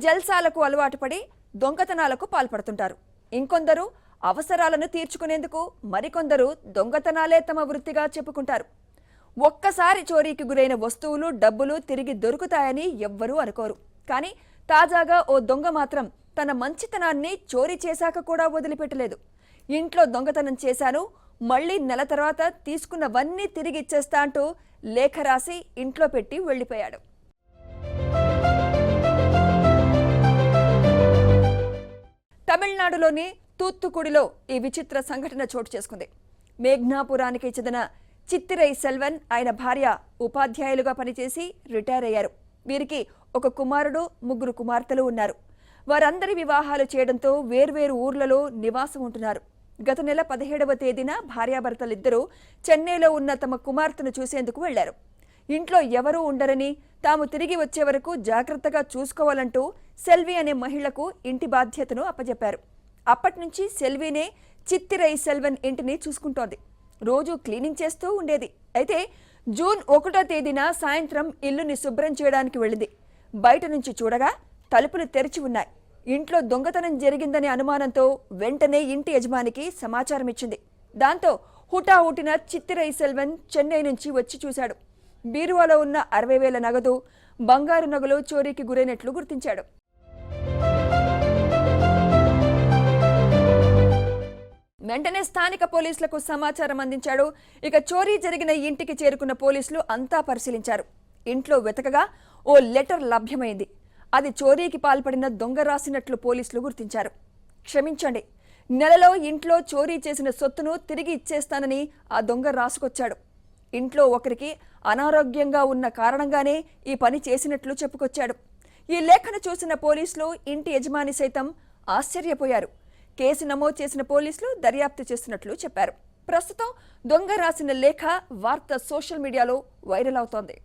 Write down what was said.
జల్సాలకు అలవాటు పడి దొంగతనాలకు పాల్పడుతుంటారు. ఇంకొందరు అవసరాలను తీర్చుకునేందుకు, మరికొందరు దొంగతనాలే తమ వృత్తిగా చెప్పుకుంటారు. ఒక్కసారి చోరీకి గురైన వస్తువులు, డబ్బులు తిరిగి దొరుకుతాయని ఎవ్వరూ అనుకోరు. కానీ తాజాగా ఓ దొంగ మాత్రం తన మంచితనాన్ని చోరీ చేశాక కూడా వదిలిపెట్టలేదు. ఇంట్లో దొంగతనం చేశాను, మళ్లీ నెల తర్వాత తీసుకున్నవన్నీ తిరిగి ఇచ్చేస్తా అంటూ లేఖ రాసి ఇంట్లో పెట్టి వెళ్లిపోయాడు. తమిళనాడులోని తూత్తుకుడిలో ఈ విచిత్ర సంఘటన చోటు చేసుకుంది. మేఘ్నాపురానికి చెందిన చిత్తిరై సెల్వన్, ఆయన భార్య ఉపాధ్యాయులుగా పనిచేసి రిటైర్ అయ్యారు. వీరికి ఒక కుమారుడు, 3 కుమార్తెలు ఉన్నారు. వారందరి వివాహాలు చేయడంతో వేర్వేరు ఊర్లలో నివాసం ఉంటున్నారు. గత నెల 17వ తేదీన భార్యాభర్తలిద్దరూ చెన్నైలో ఉన్న తమ కుమార్తెను చూసేందుకు వెళ్లారు. ఇంట్లో ఎవరూ ఉండరని, తాము తిరిగి వచ్చే వరకు జాగ్రత్తగా చూసుకోవాలంటూ సెల్వి అనే మహిళకు ఇంటి బాధ్యతను అప్పజెప్పారు. అప్పటినుంచి సెల్వీనే చిత్తిరై సెల్వన్ ఇంటిని చూసుకుంటోంది. రోజు క్లీనింగ్ చేస్తూ ఉండేది. అయితే జూన్ 1వ తేదీన సాయంత్రం ఇల్లుని శుభ్రం చేయడానికి వెళ్ళింది. బయట నుంచి చూడగా తలుపులు తెరిచి ఉన్నాయి. ఇంట్లో దొంగతనం జరిగిందనే అనుమానంతో వెంటనే ఇంటి యజమానికి సమాచారం ఇచ్చింది. దాంతో హుటాహుటిన చిత్తిరై సెల్వన్ చెన్నై నుంచి వచ్చి చూశాడు. బీరువాలో ఉన్న 60,000 నగదు, బంగారు నగలు చోరీకి గురైనట్లు గుర్తించాడు. వెంటనే స్థానిక పోలీసులకు సమాచారం అందించాడు. ఇక చోరీ జరిగిన ఇంటికి చేరుకున్న పోలీసులు అంతా పరిశీలించారు. ఇంట్లో వెతకగా ఓ లెటర్ లభ్యమైంది. అది చోరీకి పాల్పడిన దొంగ రాసినట్లు పోలీసులు గుర్తించారు. క్షమించండి, నెలలో ఇంట్లో చోరీ చేసిన సొత్తును తిరిగి ఇచ్చేస్తానని ఆ దొంగ రాసుకొచ్చాడు. ఇంట్లో ఒకరికి అనారోగ్యంగా ఉన్న కారణంగానే ఈ పని చేసినట్లు చెప్పుకొచ్చాడు. ఈ లేఖను చూసిన పోలీసులు, ఇంటి యజమాని సైతం ఆశ్చర్యపోయారు. కేసు నమోదు చేసిన పోలీసులు దర్యాప్తు చేస్తున్నట్లు చెప్పారు. ప్రస్తుతం దొంగ రాసిన లేఖ వార్త సోషల్ మీడియాలో వైరల్ అవుతోంది.